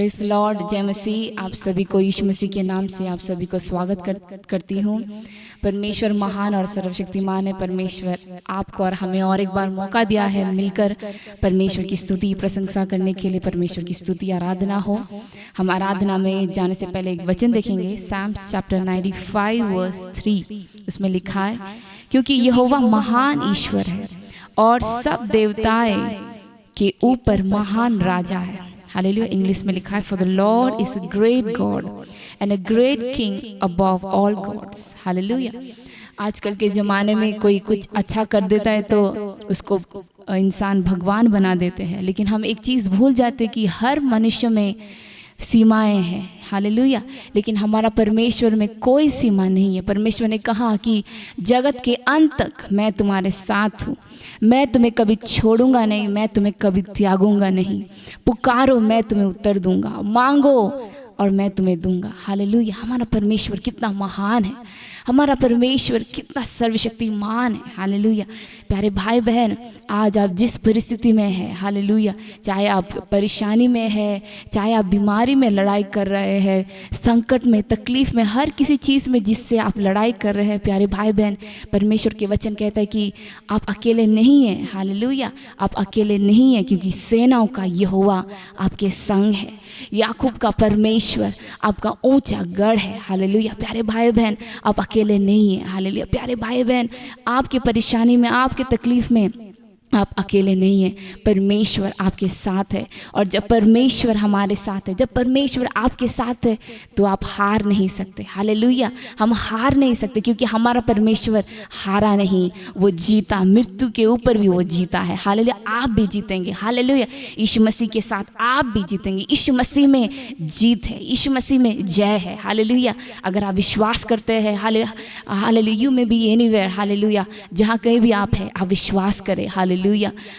Praise the Lord, जय मसीह। आप सभी को यीशु मसीह के नाम से आप सभी को स्वागत करती हूँ। परमेश्वर महान और सर्वशक्तिमान है। परमेश्वर आपको और हमें और एक बार मौका दिया है मिलकर परमेश्वर की स्तुति प्रशंसा करने के लिए। परमेश्वर की स्तुति आराधना हो। हम आराधना में जाने से पहले एक वचन देखेंगे, साम्स चैप्टर 95 वर्स 3। उसमें लिखा है, क्योंकि यहोवा महान ईश्वर है और सब देवताएं के ऊपर महान राजा है। हालेलुया। इंग्लिश में लिखा है, for the Lord is a great God and a great king above all gods. Hallelujah. आजकल के ज़माने में कोई कुछ अच्छा कर देता है तो उसको इंसान भगवान बना देते हैं, लेकिन हम एक चीज़ भूल जाते हैं कि हर मनुष्य में सीमाएं हैं। हालेलुया। लेकिन हमारा परमेश्वर में कोई सीमा नहीं है। परमेश्वर ने कहा कि जगत के अंत तक मैं तुम्हारे साथ हूँ, मैं तुम्हें कभी छोड़ूंगा नहीं, मैं तुम्हें कभी त्यागूंगा नहीं। पुकारो मैं तुम्हें उत्तर दूंगा, मांगो और मैं तुम्हें दूंगा। हालेलुया। हमारा परमेश्वर कितना महान है, हमारा परमेश्वर कितना सर्वशक्तिमान है। हालेलुया। प्यारे भाई बहन, आज आप जिस परिस्थिति में हैं, हालेलुया, चाहे आप परेशानी में है, चाहे आप बीमारी में लड़ाई कर रहे हैं, संकट में, तकलीफ में, हर किसी चीज़ में जिससे आप लड़ाई कर रहे हैं, प्यारे भाई बहन, परमेश्वर के वचन कहता है कि आप अकेले नहीं हैं। हालेलुया। आप अकेले नहीं हैं, क्योंकि सेनाओं का यहोवा आपके संग है। याकूब का परमेश्वर आपका ऊंचा गढ़ है। हालेलुया। प्यारे भाई बहन, आप अकेले नहीं हैं। हालेलुया। प्यारे भाई बहन, आपकी परेशानी में, आपकी तकलीफ में आप अकेले नहीं हैं। परमेश्वर आपके साथ है। और जब परमेश्वर हमारे साथ है, जब परमेश्वर आपके साथ है, तो आप हार नहीं सकते। हालेलुया। हम हार नहीं सकते, क्योंकि हमारा परमेश्वर हारा नहीं, वो जीता। मृत्यु के ऊपर भी वो जीता है। हालेलुया। आप भी जीतेंगे। हालेलुया। यीशु मसीह के साथ आप भी जीतेंगे। यीशु मसीह में जीत है, यीशु मसीह में जय है। हालेलुया। अगर आप विश्वास करते हैं, हालेलुया, यू में बी एनीवेयर, हालेलुया, जहाँ कहीं भी आप हैं, आप विश्वास करें। हालेलुया।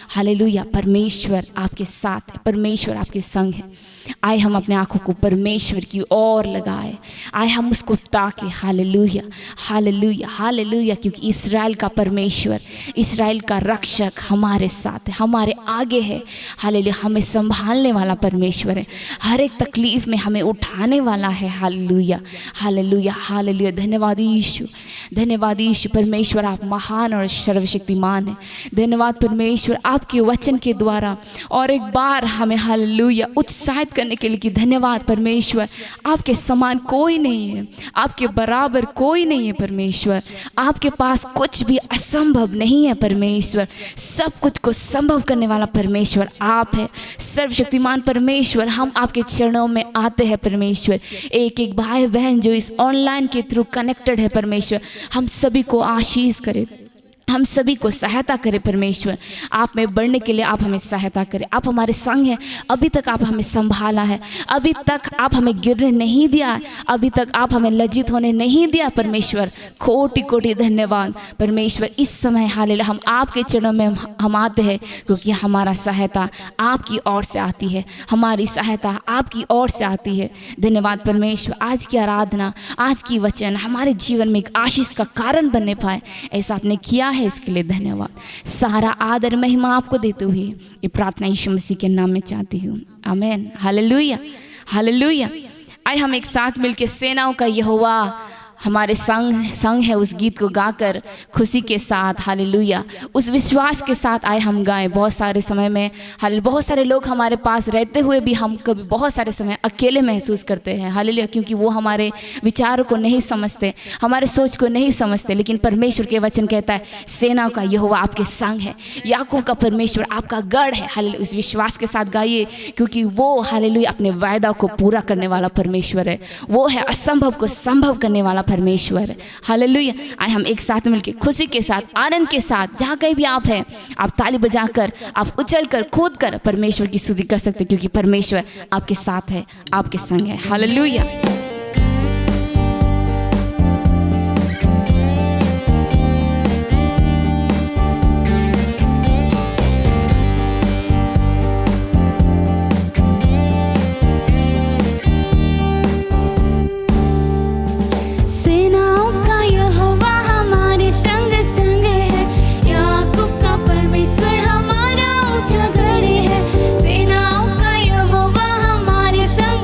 हालेलुया। परमेश्वर आपके साथ है, परमेश्वर आपके संग है। आए हम अपने आंखों को परमेश्वर की ओर लगाए, आए हम उसको ताके। हालेलुया। हालेलुया। हालेलुया। क्योंकि इस्राएल का परमेश्वर, इस्राएल का रक्षक हमारे साथ है, हमारे आगे है। हालेलुया। हमें संभालने वाला परमेश्वर है, हर एक तकलीफ में हमें उठाने वाला है। हालेलुया। हालेलुया। हालेलुया। धन्यवाद यीशु, धन्यवाद यीशु। परमेश्वर आप महान और सर्वशक्तिमान है। धन्यवाद परमेश्वर आपके वचन के द्वारा और एक बार हमें हालेलुया उत्साहित करने के लिए कि धन्यवाद परमेश्वर, आपके समान कोई नहीं है, आपके बराबर कोई नहीं है। परमेश्वर आपके पास कुछ भी असंभव नहीं है। परमेश्वर सब कुछ को संभव करने वाला परमेश्वर आप है। सर्वशक्तिमान परमेश्वर, हम आपके चरणों में आते हैं। परमेश्वर एक एक भाई बहन जो इस ऑनलाइन के थ्रू कनेक्टेड है, परमेश्वर हम सभी को आशीष करे, हम सभी को सहायता करें। परमेश्वर आप में बढ़ने के लिए आप हमें सहायता करें। आप हमारे संग हैं। अभी तक आप हमें संभाला है, अभी तक आप हमें गिरने नहीं दिया, अभी तक आप हमें लज्जित होने नहीं दिया। परमेश्वर कोटि कोटि धन्यवाद। परमेश्वर इस समय हालेलुया हम आपके चरणों में हम आते हैं, क्योंकि हमारा सहायता आपकी ओर से आती है, हमारी सहायता आपकी ओर से आती है। धन्यवाद परमेश्वर। आज की आराधना, आज की वचन हमारे जीवन में एक आशीष का कारण बनने पाए, ऐसा आपने किया है, इसके लिए धन्यवाद। सारा आदर महिमा आपको देते हुए ये प्रार्थना यीशु मसीह के नाम में चाहती हूँ, आमीन। हालेलुया। हालेलुया। आइए हम एक साथ मिलकर सेनाओं का यहोवा हमारे संग है उस गीत को गाकर खुशी के साथ, हालेलुया, उस विश्वास के साथ आए हम गाएं। बहुत सारे समय में बहुत सारे लोग हमारे पास रहते हुए भी हम कभी बहुत सारे समय अकेले महसूस करते हैं। हालेलुया। क्योंकि वो हमारे विचारों को नहीं समझते, हमारे सोच को नहीं समझते। लेकिन परमेश्वर के वचन कहता है सेना का यहोवा आपके संग है, याकूब का परमेश्वर आपका गढ़ है। हालेलुया। उस विश्वास के साथ गाइए, क्योंकि वो हालेलुया अपने वायदा को पूरा करने वाला परमेश्वर है। वो है असंभव को संभव करने वाला परमेश्वर है। हालेलुया। आए हम एक साथ मिलकर खुशी के साथ, आनंद के साथ, जहाँ कहीं भी आप हैं, आप ताली बजाकर, आप उछल कर, कूद कर परमेश्वर की स्तुति कर सकते हैं, क्योंकि परमेश्वर आपके साथ है, आपके संग है। हालेलुया। हमारा ऊंचा गढ़ है। सेनाओं का यहोवा हमारे संग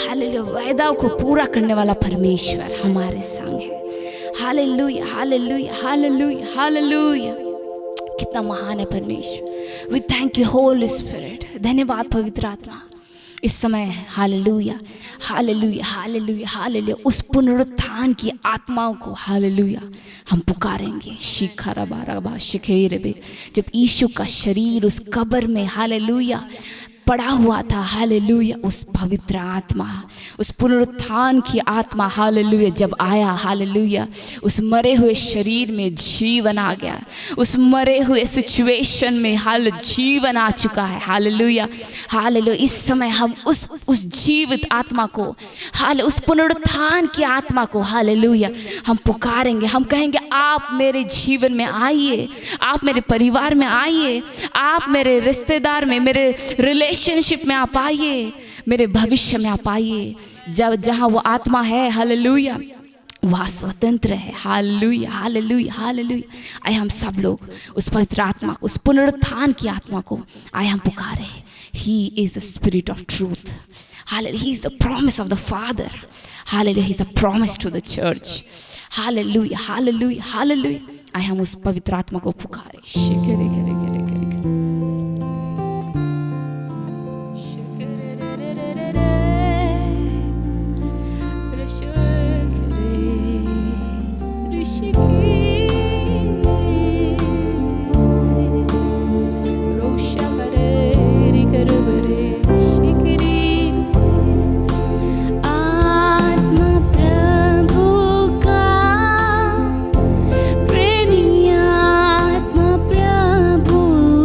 हालेलुया, वायदाओं को पूरा करने वाला परमेश्वर हमारे संग है। Hallelujah hallelujah hallelujah hallelujah. कितना महान है परमेश्वर। We thank you Holy Spirit. धन्यवाद पवित्र आत्मा। इस समय हालेलुया हालेलुया हालेलुया हालेलुया उस पुनरुत्थान की आत्माओं को हालेलुया हम पुकारेंगे। शिखरा बारा शिखेर बे, जब यीशु का शरीर उस कब्र में हालेलुया पड़ा हुआ था, हालेलुया उस पवित्र आत्मा, उस पुनरुत्थान की आत्मा हालेलुया जब आया, हालेलुया उस मरे हुए शरीर में जीवन आ गया। उस मरे हुए सिचुएशन में हाल जीवन आ चुका है। Hallelujah hallelujah. इस समय हम उस जीवित आत्मा को हाल उस पुनरुत्थान की आत्मा को हालेलुया हम पुकारेंगे। हम कहेंगे आप मेरे जीवन में आइए, आप मेरे परिवार में आइए, आप मेरे रिश्तेदार में, मेरे रिलेशनशिप में आप आइए, मेरे भविष्य में आप आइए। जब जहाँ वो आत्मा है हालेलुया वहाँ स्वतंत्र है। Hallelujah hallelujah hallelujah. आए हम सब लोग उस पवित्र आत्मा को, उस पुनरुत्थान की आत्मा को आए हम पुकारे। He is the Spirit of truth. Hallelujah. He is the promise of the Father. Hallelujah. He is the promise to the church. Hallelujah hallelujah hallelujah. आए हम उस पवित्र आत्मा को पुकारे। प्रभु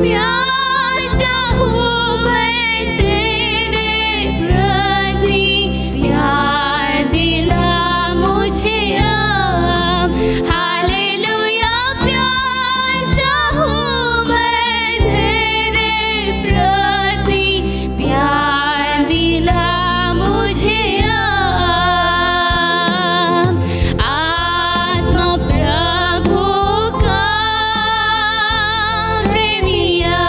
प्यासा हूँ मैं तेरे प्रति, प्यार दिला मुझे अब। हालेलुया, प्यासा हूँ मैं तेरे प्रति, प्यार दिला मुझे अब। आत्मा प्रभु का प्रेमिया,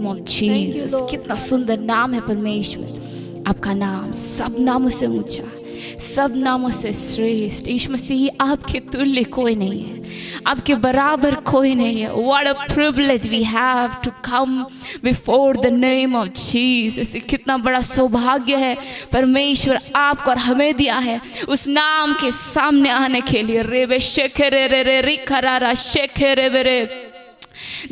नेम ऑफ जीसस। कितना सुंदर नाम है परमेश्वर, आपका नाम सब नामों से ऊंचा, सब नामों से श्रेष्ठ। यीशु मसीह आपके तुल्य कोई नहीं है, आपके बराबर कोई नहीं है। What a privilege we have to come before the name of Jesus। कितना बड़ा सौभाग्य है परमेश्वर आपको और हमें दिया है उस नाम के सामने आने के लिए। रेबे शेखरे रे रे रिखरारा शेखरे रे।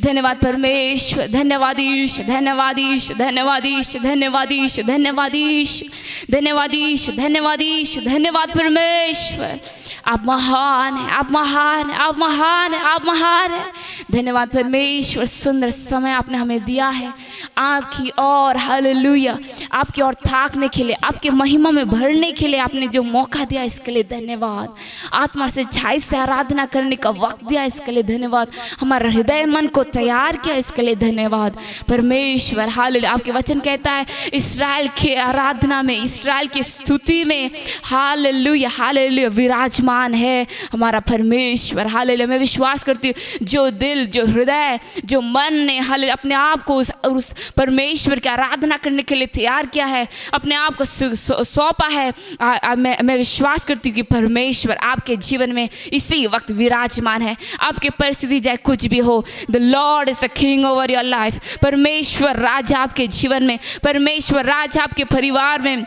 धन्यवाद परमेश्वर, धन्यवादीश धन्यवादीश धन्यवादीश धन्यवादीश धन्यवादीश धन्यवादीश धन्यवादीश। धन्यवाद परमेश्वर, आप महान है, आप महान है, आप महान है, आप महान है। धन्यवाद परमेश्वर, सुंदर समय आपने हमें दिया है आपकी ओर। हालेलुया, आपकी ओर ताकने के लिए, आपके महिमा में भरने के लिए आपने जो मौका दिया इसके लिए धन्यवाद। आत्मा से छाई से आराधना करने का वक्त दिया इसके लिए धन्यवाद। हमारा हृदय मन को तैयार किया इसके लिए धन्यवाद परमेश्वर। हालेलुया, आपके वचन कहता है इस्राएल के आराधना में, इस्राएल की स्तुति में हालेलुया हालेलुया विराजमान है हमारा परमेश्वर। हालेलुया, मैं विश्वास करती हूँ जो दिल, जो हृदय, जो मन ने हालेलुया अपने आप को उस परमेश्वर की आराधना करने के लिए तैयार किया है, अपने आप को सौंपा है, मैं विश्वास करती हूँ कि परमेश्वर आपके जीवन में इसी वक्त विराजमान है। आपके परिस्थिति चाहे कुछ भी हो, the Lord is the king over your life. परमेश्वर राजा आपके जीवन में, परमेश्वर राजा आपके परिवार में,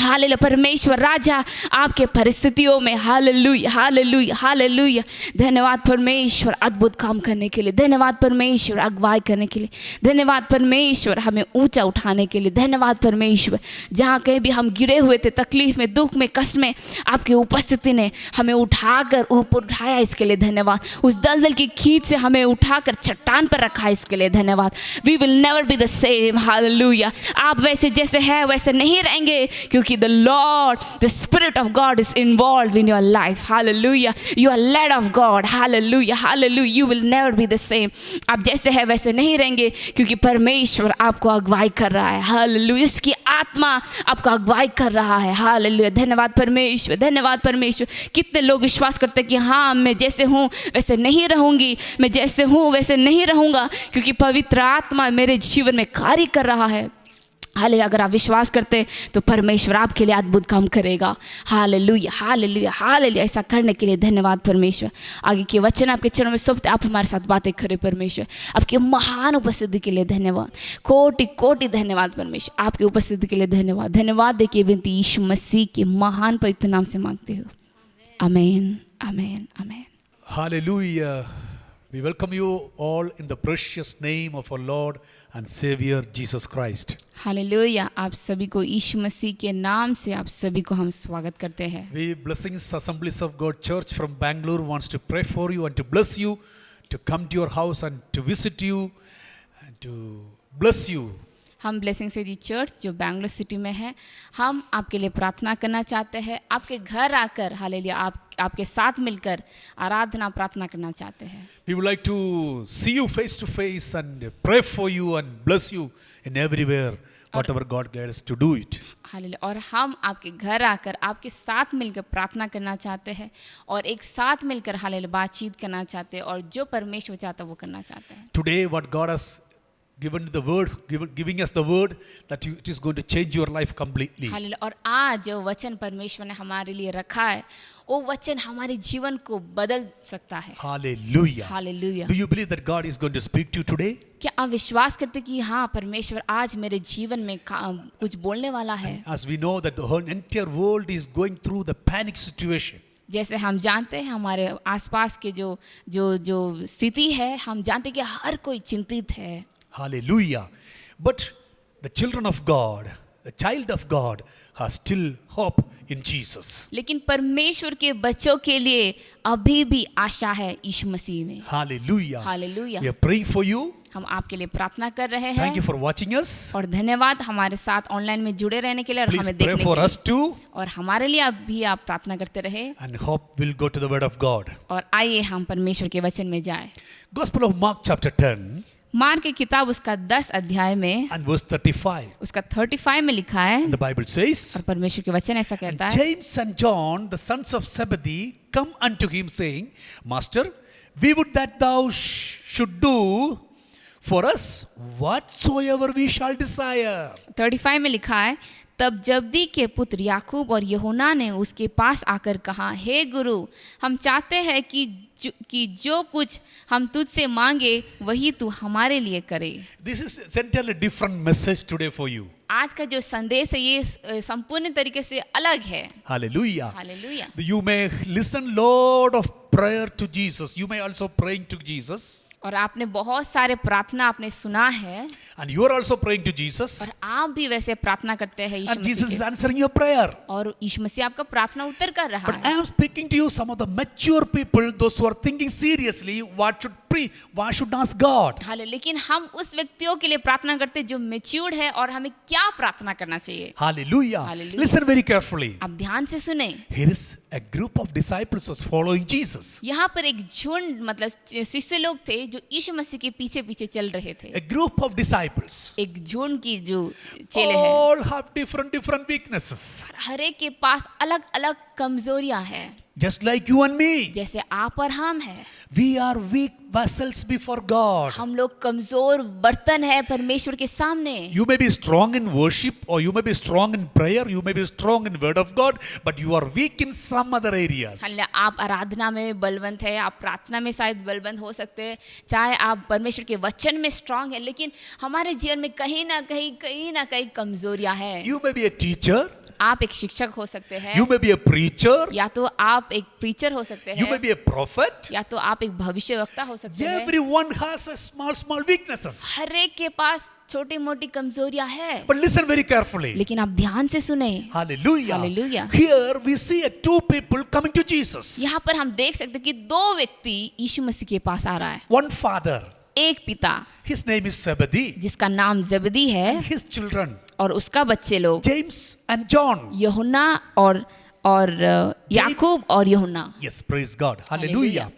हालेलुया, परमेश्वर राजा आपके परिस्थितियों में। Hallelujah hallelujah hallelujah. धन्यवाद परमेश्वर अद्भुत काम करने के लिए, धन्यवाद परमेश्वर अगुवाई करने के लिए, धन्यवाद परमेश्वर हमें ऊंचा उठाने के लिए, धन्यवाद परमेश्वर जहाँ कहीं भी हम गिरे हुए थे, तकलीफ में, दुख में, कष्ट में, आपकी उपस्थिति ने हमें उठाकर ऊपर उठाया इसके लिए धन्यवाद। उस दलदल की खींच से हमें उठाकर चट्टान पर रखा इसके लिए धन्यवाद। We will never be the same. Hallelujah, आप वैसे जैसे है वैसे नहीं रहेंगे क्योंकि the Lord, the Spirit of God is involved in your life. Hallelujah. You are led of God. Hallelujah. Hallelujah. You will never be the same. आप जैसे है वैसे नहीं रहेंगे क्योंकि परमेश्वर आपको अगुवाई कर रहा है। हालेलुया, इसकी आत्मा आपको अगुवाई कर रहा है। हालेलुया, धन्यवाद परमेश्वर, धन्यवाद परमेश्वर। कितने लोग विश्वास करते हैं कि हाँ मैं जैसे हूँ वैसे नहीं रहूँगी, मैं जैसे हूँ वैसे नहीं रहूँगा क्योंकि पवित्र आत्मा मेरे जीवन में कार्य कर रहा है। हालेलुया, अगर आप विश्वास करते तो परमेश्वर आपके लिए अद्भुत काम करेगा। Hallelujah hallelujah hallelujah. ऐसा करने के लिए धन्यवाद परमेश्वर। आगे के वचन आपके चरणों में सौंपते, आप हमारे साथ बातें करें परमेश्वर। आपकी महान उपस्थिति के लिए धन्यवाद, कोटि कोटि धन्यवाद परमेश्वर। आपकी उपस्थिति के लिए धन्यवाद। धन्यवाद देखिए विनती यीशु मसीह के महान पवित्र नाम से मांगते हो, आमीन आमीन आमीन। Hallelujah. We welcome you all in the precious name of our Lord and Savior Jesus Christ. Hallelujah, आप सभी को यीशु मसीह के नाम से आप सभी को हम स्वागत करते हैं। We Blessings Assemblies of God Church from Bangalore wants to pray for you and to bless you, to come to your house and to visit you and to bless you. हम ब्लेसिंग सिटी चर्च जो Bangalore city में है, हम आपके लिए प्रार्थना करना चाहते हैं। आपके घर आकर हालेलुया आपके साथ मिलकर आराधना प्रार्थना करना चाहते हैं। We would like to see you face to face and pray for you and bless you in everywhere whatever God guides us to do it. Hallelujah, और हम आपके घर आकर आपके साथ मिलकर प्रार्थना करना चाहते हैं और एक साथ मिलकर हालेलुया बातचीत करना चाहते हैं और जो परमेश्वर चाहता है वो करना चाहते हैं। Today what God has giving us the word that it is going to change your life completely. Hallelujah, और आज जो वचन परमेश्वर ने हमारे लिए रखा है वो वचन हमारे जीवन को बदल सकता है। Hallelujah. Hallelujah. Do you believe that God is going to speak to you today? क्या आप विश्वास करते कि हाँ परमेश्वर आज मेरे जीवन में कुछ बोलने वाला है? As we know that the whole entire world is going through the panic situation. जैसे हम जानते हैं हमारे आसपास के जो स्थिति है, हम जानते हैं कि हर कोई चिंतित है। Hallelujah. But the children of God, the child of God has still hope in Jesus. लेकिन परमेश्वर के बच्चों के लिए अभी भी आशा है यीशु मसीह में। Hallelujah. Hallelujah. We are praying for you. हम आपके लिए प्रार्थना कर रहे हैं। Thank you for watching us. और धन्यवाद हमारे साथ ऑनलाइन में जुड़े रहने के लिए और Please हमें pray देखने for के us लिए। too. और हमारे लिए भी आप प्रार्थना करते रहे। And hope we'll go to the word of God. और आइए हम परमेश्वर के वचन में जाएं। Gospel of Mark chapter 10 mark की किताब उसका 10 अध्याय में and verse 35. उसका 35 में लिखा है And the Bible says, और परमेश्वर के वचन ऐसा कहता है, James and John, the sons of Zebedee, come unto him saying, Master, we would that thou should do for us whatsoever we shall desire. 35 में लिखा है, तब जब्दी के पुत्र याकूब और यूहन्ना ने उसके पास आकर कहा, हे गुरु, हम चाहते हैं कि जो कुछ हम तुझसे मांगे वही तू हमारे लिए करे। This is entirely different message today for you. आज का जो संदेश है ये संपूर्ण तरीके से अलग है। Hallelujah. Hallelujah. You may listen lot of prayer to Jesus. You may also praying to Jesus. और आपने बहुत सारे प्रार्थना आपने सुना है And you are also praying to Jesus. और आप भी वैसे प्रार्थना करते हैं यीशु And Jesus मसीह is के, answering your prayer. और यीशु मसीह आपका प्रार्थना उत्तर कर रहा But I है। am speaking to you some of the mature people, those who are thinking seriously what should pray, what should ask God. हाले, लेकिन हम उस व्यक्तियों के लिए प्रार्थना करते हैं जो मैच्योर्ड है और हमें क्या प्रार्थना करना चाहिए। Hallelujah. Hallelujah. Listen very carefully. आप ध्यान से सुने। Here is a group of disciples was following Jesus. यहाँ पर एक झुंड मतलब शिष्य लोग थे जो यीशु मसीह के पीछे पीछे चल रहे थे। A group of disciples. एक झुंड की जो चेले हैं, All have different weaknesses. हर एक के पास अलग अलग कमजोरियां हैं, Just like you and me. जैसे आप और हम हैं। We are weak vessels before God. हम लोग कमजोर बर्तन है परमेश्वर के सामने। You may be strong in worship, or you may be strong in prayer, you may be strong in word of God, but you are weak in some other areas. Hallelujah, आप आराधना में बलवंत है, आप प्रार्थना में शायद बलवंत हो सकते हैं, चाहे आप परमेश्वर के वचन में स्ट्रांग है, लेकिन हमारे जीवन में कहीं ना कहीं कमजोरियां हैं। You may be a teacher, आप एक शिक्षक हो सकते हैं, you may be a preacher, या तो आप एक प्रीचर हो सकते you may हैं, be a prophet. या तो आप एक भविष्यवक्ता हो सकते हैं। Everyone has a small weaknesses. हर एक के पास छोटी मोटी कमजोरियां है, But listen very carefully. लेकिन आप ध्यान से सुने। Hallelujah. Hallelujah. Here we see two people coming to Jesus. यहाँ पर हम देख सकते हैं कि दो व्यक्ति यीशु मसीह के पास आ रहा है। One father, एक पिता his name is Zebedee, जिसका नाम जबदी है and his children, और उसका बच्चे लोग James and John. यूहन्ना और याकूब और यूहन्ना। Yes, praise God. Hallelujah.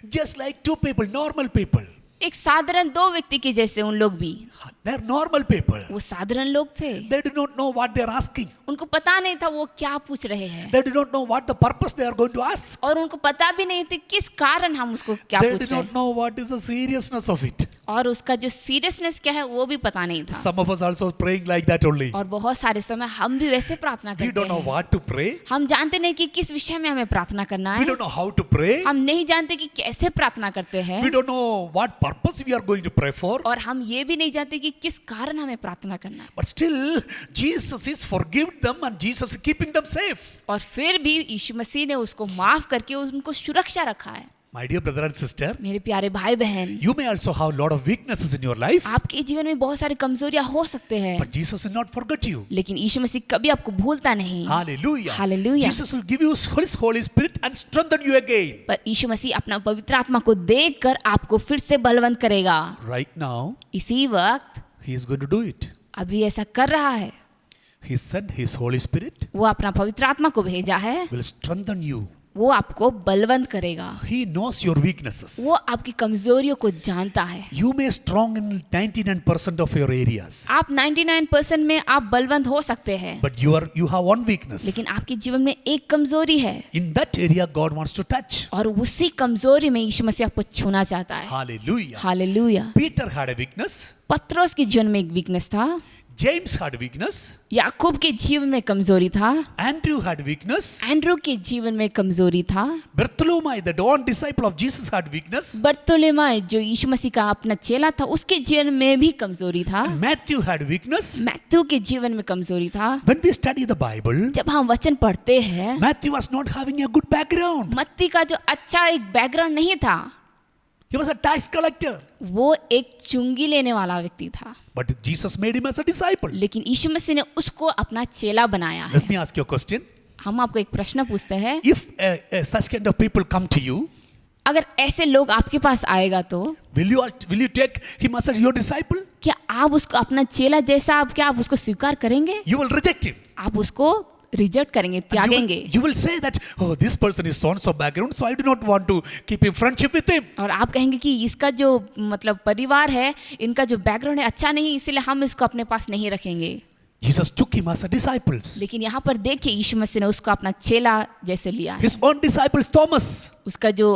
Just like two people, normal people. एक साधारण दो व्यक्ति के जैसे उन लोग भी, They're normal people. वो साधारण लोग थे। They do not know what they're asking. उनको पता नहीं था वो क्या पूछ रहे हैं, They do not know what the purpose they are going to ask. और उनको पता भी नहीं था किस कारण हम उसको क्या They पूछ do रहे not हैं, know what is the seriousness of it. और उसका जो सीरियसनेस क्या है वो भी पता नहीं था। Some of us also praying like that only. और बहुत सारे समय हम भी वैसे प्रार्थना We करते don't know हैं, what to pray. हम जानते नहीं कि किस विषय में हमें प्रार्थना करना We है, don't know how to pray. हम नहीं जानते कि कैसे प्रार्थना करते हैं, We don't know what purpose we are going to pray for. और हम ये भी नहीं जानते कि किस कारण हमें प्रार्थना करना है। But still, Jesus is forgiving them and Jesus is keeping them safe. और फिर भी यीशु मसीह ने उसको माफ करके उनको सुरक्षा रखा है। My dear brother and sister, मेरे प्यारे भाई बहन, you may also have a lot of weaknesses in your life, आपके जीवन में बहुत सारी कमजोरियां हो सकते हैं, but Jesus will not forget you. लेकिन यीशु मसीह कभी आपको भूलता नहीं। Hallelujah. Hallelujah. Jesus will give you His Holy Spirit and strengthen you again. पर यीशु मसीह अपना पवित्र आत्मा को देकर आपको फिर से बलवंत करेगा। Right now, इसी वक्त He is going to do it. अभी ऐसा कर रहा है, He sent His Holy Spirit, वो अपना पवित्र आत्मा को भेजा है, will strengthen you. वो आपको बलवंत करेगा, He knows your weaknesses. वो आपकी कमजोरियों को जानता है। You may strong in 99% of your areas, आप 99% में आप बलवंत हो सकते हैं, but you have one weakness. लेकिन आपके जीवन में एक कमजोरी है, In that area, God wants to touch. और उसी कमजोरी में यीशु मसीह आपको छूना चाहता है। Hallelujah. Hallelujah. Peter had a weakness. पत्रोस के जीवन में एक वीकनेस था, James had weakness. याकूब के जीवन में कमजोरी था, Andrew had weakness. एंड्रू के जीवन में कमजोरी था, Bartholomew, the one disciple of Jesus, had weakness. बर्तोलोमाय जो यीशु मसीह का अपना चेला था उसके जीवन में भी कमजोरी था, Matthew had weakness. मैथ्यू के जीवन में कमजोरी था। When we study the Bible, जब हम वचन पढ़ते हैं, Matthew was not having a good background. मत्ती का जो अच्छा एक बैकग्राउंड नहीं था, He was a tax collector. वो एक चुंगी लेने वाला व्यक्ति था, But Jesus made him as a disciple. लेकिन यीशु मसीह ने उसको अपना चेला बनाया है। Let me ask you a question. हम आपको एक प्रश्न पूछते हैं, If such kind of people come to you, अगर ऐसे लोग आपके पास आएगा तो will you take him as your disciple? क्या आप उसको अपना चेला जैसा आप उसको स्वीकार करेंगे? You will reject him. आप उसको रिजेक्ट करेंगे, त्यागेंगे, You will say that, oh, this person is so and so background, so I do not want to keep in friendship with him. और आप कहेंगे कि इसका जो मतलब परिवार है, इनका जो बैकग्राउंड है अच्छा नहीं, इसीलिए हम इसको अपने पास नहीं रखेंगे। Jesus took him as a disciples. लेकिन यहाँ पर देखिए यीशु मसीह ने उसको अपना चेला जैसे लिया है। His own disciples, Thomas. उसका जो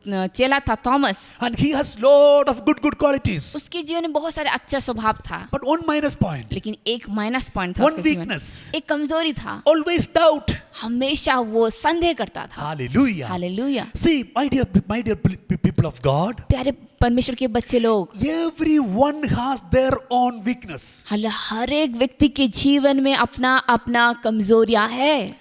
चेला था Thomas, And he has lot of good qualities. उसके जीवन में बहुत सारे अच्छा स्वभाव था, But one minus point. लेकिन एक माइनस पॉइंट था One उसके जीवन में। weakness. एक कमजोरी था, Always doubt. हमेशा वो संदेह करता था। Hallelujah. Hallelujah. See, my dear people of God, प्यारे परमेश्वर के बच्चे लोग, everyone has their own weakness. हर एक व्यक्ति के जीवन में अपना अपना कमजोरियां है,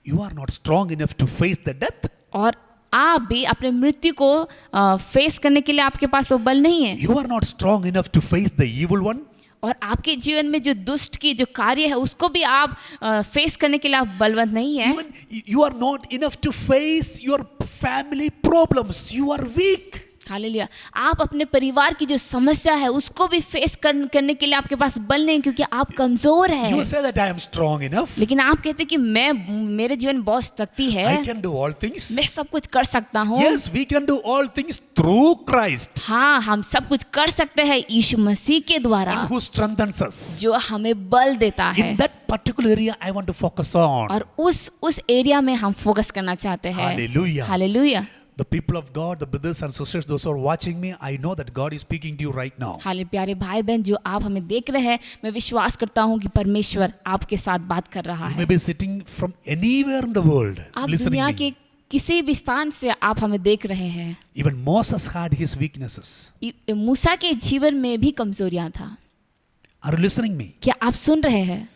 You are not strong enough to face the death. और आप भी अपने मृत्यु को फेस करने के लिए आपके पास वो बल नहीं है, You are not strong enough to face the evil one. और आपके जीवन में जो दुष्ट की जो कार्य है उसको भी आप फेस करने के लिए आप बलवंत नहीं है। Even you are not enough to face your family problems. You are weak. Hallelujah. आप अपने परिवार की जो समस्या है उसको भी फेस करने के लिए आपके पास बल नहीं, क्योंकि आप कमजोर You हैं। say that I am strong enough. लेकिन आप कहते हैं कि मेरे जीवन में बहुत शक्ति है, I can do all things. मैं सब कुछ कर सकता हूँ। Yes, we can do all things through Christ. हाँ, हम सब कुछ कर सकते हैं यीशु मसीह के द्वारा, And who strengthens us. जो हमें बल देता है। In that particular area, I want to focus on. और उस एरिया में हम फोकस करना चाहते हैं। Hallelujah. Hallelujah. The people of God, the brothers and sisters, those who are watching me, I know that God is speaking to you right now. हाले प्यारे भाई बहन जो आप हमें देख रहे हैं, मैं विश्वास करता हूँ कि परमेश्वर आपके साथ बात कर रहा You है। may be sitting from anywhere in the world, आप listening दुनिया me. के किसी भी स्थान से आप हमें देख रहे हैं। Even Moses had his weaknesses. मूसा के जीवन में भी कमजोरियां था। Are you listening me? क्या आप सुन रहे हैं?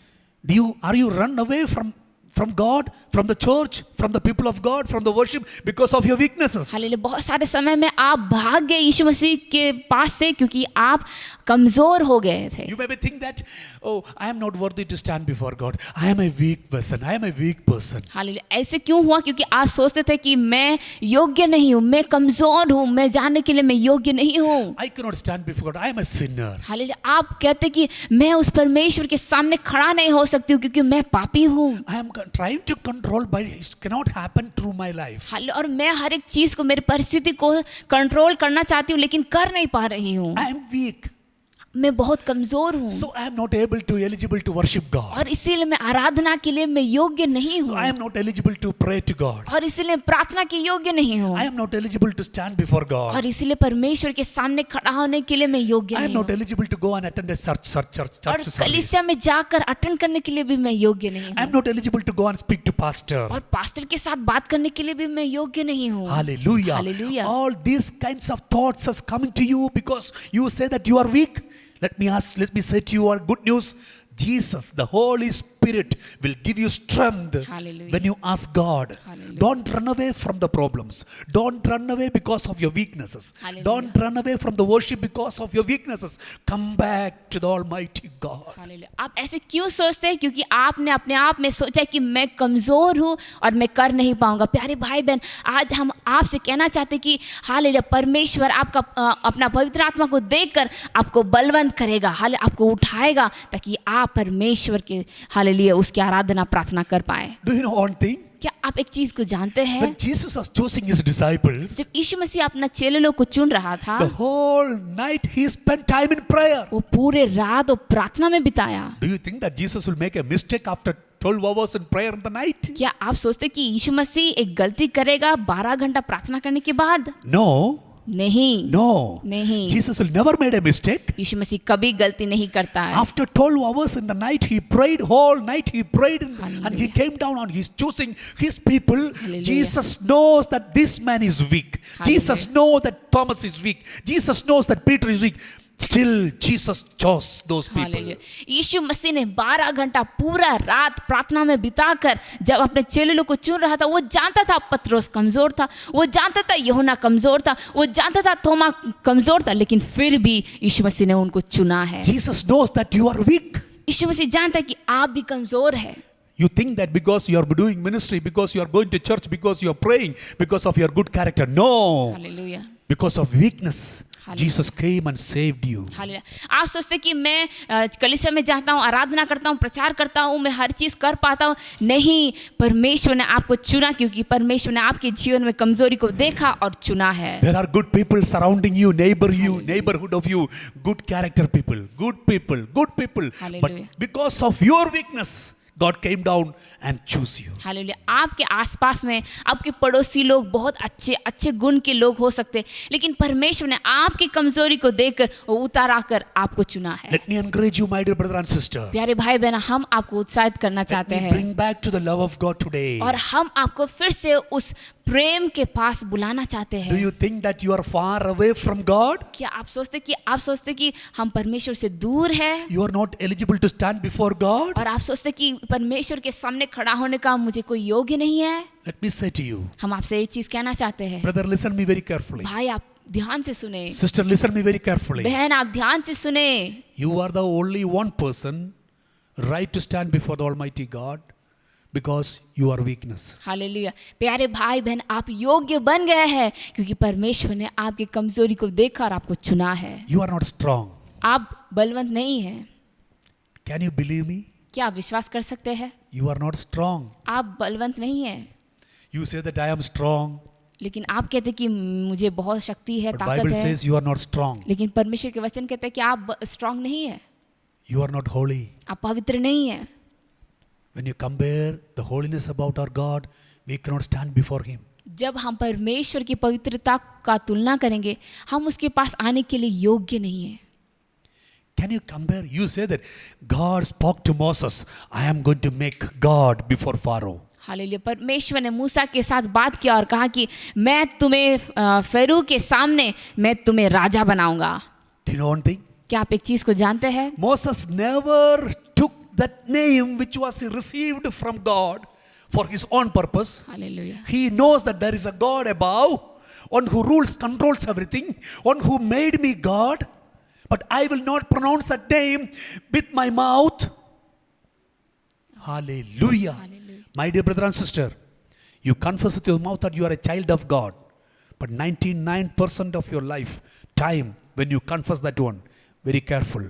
Are you run away from God, from the church, from the people of God, from the worship because of your weaknesses? Hallelujah. बहुत सारे समय में आप भाग गए यीशु मसीह के पास से क्योंकि आप कमजोर हो गए थे। You may be think that, oh, I am not worthy to stand before God. I am a weak person. I am a weak person. Hallelujah. ऐसे क्यों हुआ? क्योंकि आप सोचते थे कि मैं योग्य नहीं हूँ, मैं कमजोर हूँ, मैं जानने के लिए मैं योग्य नहीं हूँ। I cannot stand before God. I am a sinner. Hallelujah. आप कहते कि मैं उस परमेश्वर के सामने खड़ा नहीं हो सकती हूँ क्योंकि मैं पापी हूँ। I am trying to control, but it cannot happen through my life. Hallelujah. और मैं हर एक चीज को, मेरी परिस्थिति को कंट्रोल करना चाहती हूँ लेकिन कर नहीं पा रही हूँ। I am weak. मैं बहुत कमजोर हूँ, So I am not eligible to worship God. और इसीलिए मैं आराधना के लिए मैं योग्य नहीं So हूँ, I am not eligible to pray to God. और इसीलिए प्रार्थना के योग्य नहीं हूँ, I am not eligible to stand before God. और इसीलिए परमेश्वर के सामने खड़ा होने के लिए मैं योग्य I am नहीं not हूँ, eligible to go and attend a church और service. कलीसिया में जाकर अटेंड करने के लिए भी मैं योग्य नहीं I am हूँ, not eligible to go and speak to pastor. और पास्टर के साथ बात करने के लिए भी मैं योग्य नहीं हूँ। Hallelujah. Hallelujah. All these kinds of thoughts are coming to you because you say that you are weak. Let me say to you our good news. Jesus, the Holy Spirit, will give you strength Hallelujah. when you ask God. Hallelujah. Don't run away from the problems. Don't run away because of your weaknesses. Hallelujah. Don't run away from the worship because of your weaknesses. Come back to the Almighty God. Hallelujah. आप ऐसे क्यों सोचते हैं? क्योंकि आपने अपने आप में सोचा कि मैं कमज़ोर हूँ और मैं कर नहीं पाऊंगा। प्यारे भाई बहन, आज हम आपसे कहना चाहते हैं कि हालेलुया, परमेश्वर आपका अपना पवित्र आत्मा को देकर आपको बलवंत करेगा, हालेलुया, आपको उठाएगा ताकि आप परमेश्वर के हालेलुया उसकी आराधना प्रार्थना कर पाए। Do you know one thing? क्या आप एक चीज को जानते हैं? When Jesus was choosing his disciples, जब यीशु मसीह अपना चेले लोग को चुन रहा था, the whole night he spent time in prayer. वो पूरे रात वो प्रार्थना में बिताया। Do you think that Jesus will make a mistake after 12 hours in prayer in the night? क्या आप सोचते कि यीशु मसीह एक गलती करेगा 12 घंटा प्रार्थना करने के बाद? No. नहीं, No. नहीं। Jesus will never made a mistake. यीशु मसीह कभी गलती नहीं करता है। After 12 hours in the night, he prayed whole night. He prayed and he Hallelujah. came down and he's choosing his people. Hallelujah. Jesus knows that this man is weak. Jesus knows that Thomas is weak. Jesus knows that Peter is weak. Still, Jesus chose those people. Hallelujah. Yeshu Masih ने 12 घंटा पूरा रात प्रार्थना में बिताकर जब अपने चेले लोग को चुन रहा था, वो जानता था पतरस कमजोर था, वो जानता था यूहन्ना कमजोर था, वो जानता था थोमा कमजोर था, लेकिन फिर भी यीशु मसीह ने उनको चुना है। Jesus knows that you are weak. यीशु मसीह जानता है कि आप भी कमजोर है। You think that because you are doing ministry, because you are going to church, because you are praying, because of your good character. No. Hallelujah. Because of weakness. Jesus came and saved you. Hallelujah. आप सोचते कि मैं कलीसिया में जाता हूँ, आराधना करता हूँ, प्रचार करता हूँ, मैं हर चीज़ कर पाता हूँ। नहीं, परमेश्वर ने आपको चुना, क्योंकि परमेश्वर ने आपके जीवन में कमजोरी को देखा और चुना है। There are good people surrounding you, neighborhood of you, good character people, good people. But Hallelujah. because of your weakness, God came down and chose you. Hallelujah. आपके आसपास में आपके पड़ोसी लोग बहुत अच्छे अच्छे गुण के लोग हो सकते हैं, लेकिन परमेश्वर ने आपकी कमजोरी को देखकर वो उतार आकर आपको चुना है। Let me encourage you, my dear brother and sister. प्यारे भाई बहन, हम आपको उत्साहित करना Let चाहते me हैं bring back to the love of God today. और हम आपको फिर से उस प्रेम के पास बुलाना चाहते Do हैं। you think that you are far away from God? क्या आप सोचते कि हम परमेश्वर से दूर है, You are not eligible to stand before God? और आप सोचते कि परमेश्वर के सामने खड़ा होने का मुझे कोई योग्य नहीं है? Let me say to you, हम आपसे एक चीज कहना चाहते हैं। brother, listen me very carefully. भाई, आप ध्यान से सुने। Sister, listen me very carefully. बहन, आप ध्यान से सुने। You are the only one person right to stand before the Almighty God because you are weakness. Hallelujah. प्यारे भाई बहन, आप योग्य बन गए हैं क्योंकि परमेश्वर ने आपकी कमजोरी को देखा और आपको चुना है। You are not strong. आप बलवंत नहीं हैं। Can you believe me? क्या आप विश्वास कर सकते हैं? You are not strong. आप बलवंत नहीं हैं, You say that I am strong, लेकिन आप कहते कि मुझे बहुत शक्ति है, but ताकत Bible है। says you are not strong. लेकिन परमेश्वर के वचन कहते हैं कि आप स्ट्रांग नहीं है, You are not holy. आप पवित्र नहीं है। When you compare the holiness about our God, we cannot stand before Him. जब हम परमेश्वर की पवित्रता का तुलना करेंगे, हम उसके पास आने के लिए योग्य नहीं है। Can you compare? You say that God spoke to Moses, I am going to make God before Pharaoh. Hallelujah. परमेश्वर ने मूसा के साथ बात किया और कहा कि मैं तुम्हें फेरू के सामने मैं तुम्हें राजा बनाऊंगा। Do you know one thing? क्या आप एक चीज को जानते हैं? Moses never took that name which was received from God for his own purpose. Hallelujah. He knows that there is a God above, one who rules, controls everything, one who made me God. But I will not pronounce that name with my mouth. Hallelujah. Hallelujah. My dear brother and sister, you confess with your mouth that you are a child of God. But 99% of your life, time, when you confess that one, very careful.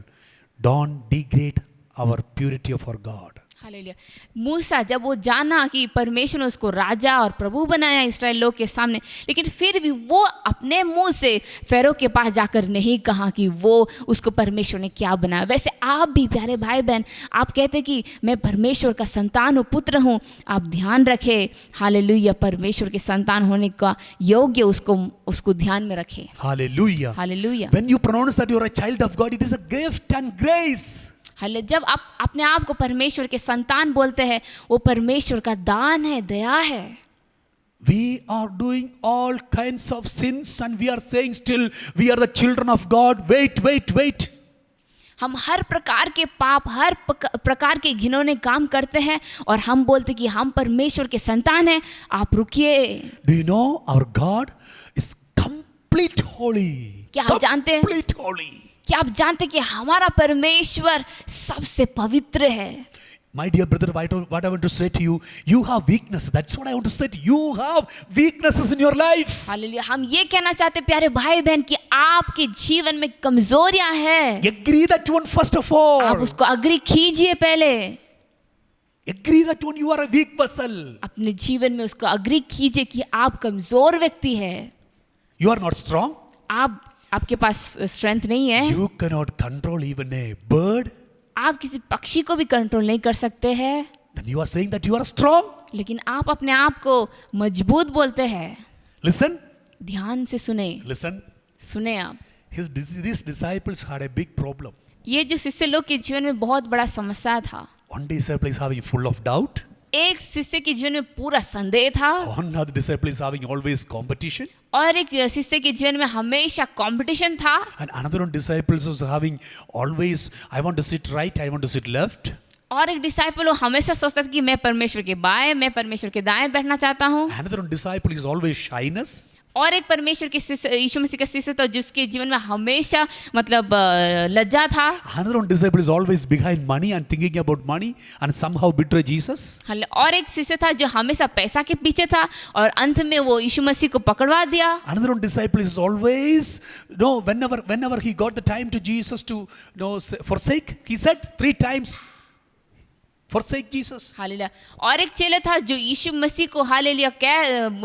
Don't degrade our purity of our God. Hallelujah. Musa जब वो जाना कि परमेश्वर ने उसको राजा और प्रभु बनाया Israel लोग के सामने, लेकिन फिर भी वो अपने मुंह से फेरो के पास जाकर नहीं कहा कि वो उसको परमेश्वर ने क्या बनाया। वैसे आप भी प्यारे भाई बहन, आप कहते कि मैं परमेश्वर का संतान हूँ, पुत्र हूँ। आप ध्यान रखें, हालेलुया, परमेश्वर के संतान होने का योग्य उसको ध्यान में रखें। Hallelujah. Hallelujah. When you pronounce that you are a child of God, it is a gift and grace. हाले जब आप अपने आप को परमेश्वर के संतान बोलते हैं, वो परमेश्वर का दान है, दया है। We are doing all kinds of sins and we are saying still we are the children of God. Wait. हम हर प्रकार के पाप, हर प्रकार के घिनौने काम करते हैं और हम बोलते कि हम परमेश्वर के संतान हैं। आप रुकिए। Do you know our God is complete holy? क्या आप जानते हैं? Complete holy. क्या आप जानते हैं कि हमारा परमेश्वर सबसे पवित्र है? My dear brother, what I want to say to you, you have weaknesses. That's what I want to say to you. You have weaknesses in your life. Hallelujah. हम ये कहना चाहते हैं प्यारे भाई बहन कि आपके जीवन में कमजोरियां हैं। Agree that one first of all. आप उसको अग्री कीजिए पहले। Agree that one you are a weak vessel. अपने जीवन में उसको अग्री कीजिए कि आप कमजोर व्यक्ति हैं। You are not strong. आपके पास स्ट्रेंथ नहीं है। You cannot control even a bird. आप किसी पक्षी को भी कंट्रोल नहीं कर सकते हैं। Then you are saying that you are strong. लेकिन आप अपने आप को मजबूत बोलते हैं। Listen. ध्यान से सुने। Listen. सुने आप। These disciples had a big problem. ये जो शिष्य लोग के जीवन में बहुत बड़ा समस्या था। One disciple is having full of doubt. एक शिष्य के जीवन में पूरा संदेह था। One other disciple is having always competition. और एक शिष्य के जीवन में हमेशा कंपटीशन था। And another one disciple was having always, I want to sit right, I want to sit left. और एक डिसाइपल हमेशा सोचता था कि मैं परमेश्वर के बाएं, मैं परमेश्वर के दाएं बैठना चाहता हूँ। Another one disciple is always shyness. और एक परमेश्वर के शिष्य यीशु मसीह का शिष्य था जिसके जीवन में हमेशा मतलब लज्जा था। Another one disciple is always behind money and thinking about money and somehow betray Jesus. और एक शिष्य था जो हमेशा पैसा के पीछे था और अंत में वो यीशु मसीह को पकड़वा दिया। Another one disciple is always, whenever he got the time to Jesus to forsake, he said 3 times, forsake Jesus. Hallelujah. और एक चेला था जो यीशु मसीह को हालेलुया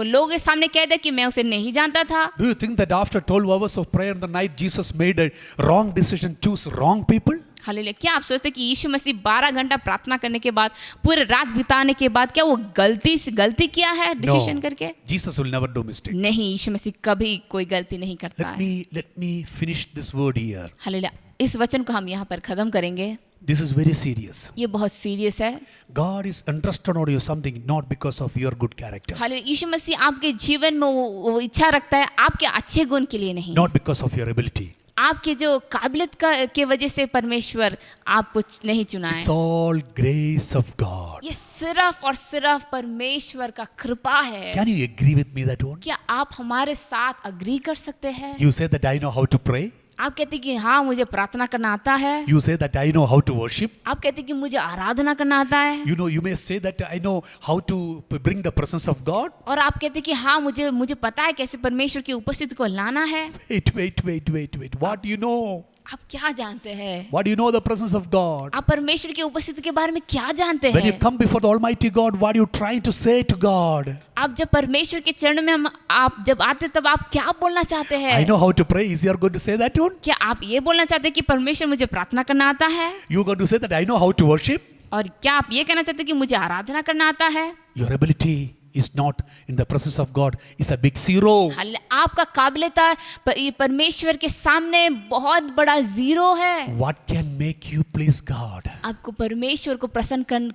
लोगों के सामने कह दे कि मैं उसे नहीं जानता था। Do you think that after 12 hours of prayer in the night, Jesus made a wrong decision, choose wrong people? Hallelujah. क्या आप सोचते हैं कि यीशु मसीह 12 घंटा प्रार्थना करने के बाद पूरे रात बिताने के बाद क्या वो गलती किया है डिसीजन करके? Jesus will never do mistake. नहीं, यीशु मसीह कभी कोई गलती नहीं करता है। Let me finish this word here. Hallelujah. इस वचन को हम यहाँ पर खत्म करेंगे। This is very serious. ये बहुत सीरियस है। God is interested on you something not because of your good character. Hallelujah. Yeshu Masih आपके जीवन में वो इच्छा रखता है आपके अच्छे गुण के लिए नहीं, Not because of your ability. आपके जो काबिलियत के वजह से परमेश्वर आपको नहीं चुना है। It's all grace of God. ये सिर्फ और सिर्फ परमेश्वर का कृपा है। Can you agree with me that one? क्या आप हमारे साथ अग्री कर सकते हैं? You say that I know how to pray. आप कहते हैं कि हाँ मुझे प्रार्थना करना आता है। You say that I know how to worship. आप कहते हैं कि मुझे आराधना करना आता है। You may say that I know how to bring the presence of God. और आप कहते हैं कि हाँ मुझे पता है कैसे परमेश्वर की उपस्थिति को लाना है। Wait. What do you know? आप क्या जानते हैं? What do you know the presence of God? आप परमेश्वर की उपस्थिति के बारे में क्या जानते When you हैं? come before the Almighty God, what are you trying to say to God? आप जब परमेश्वर के चरण में आप जब आते तब आप क्या बोलना चाहते हैं? I know how to pray. Is you going to say that one? क्या आप ये बोलना चाहते हैं कि परमेश्वर मुझे प्रार्थना करना आता है? You going to say that I know how to worship? और क्या आप ये कहना चाहते हैं कि मुझे आराधना करना आता है? Your ability is not in the presence of God. Is a big zero. आपका काबिलियत परमेश्वर के सामने बहुत बड़ा जीरो है। What can make you please God? आपको परमेश्वर को प्रसन्न